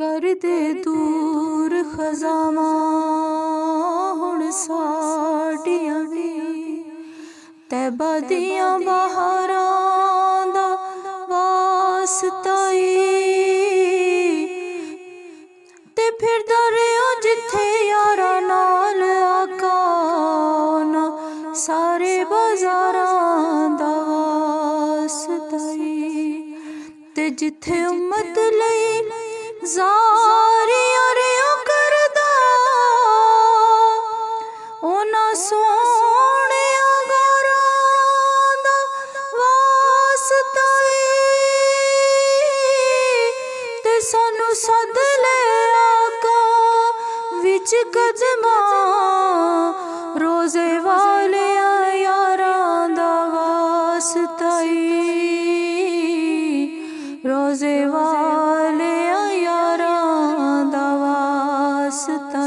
कर दे दूर खजावां हुण साडियां नी तैबा दियां बहारां दा वास्ता ते फिरदा रहा जिथे यारां नाल आका ना सारे बाजारां दा वास्ता ते जिथे उम्मत लई ज़ारियां रिया करदा उन्हां सोहणिया गारां दा वास्ता ते सानू सद ले आका विच कदमां रोज़े वालिया यारां दा वास्ता रोज़े वाले यारां दा वास्ता।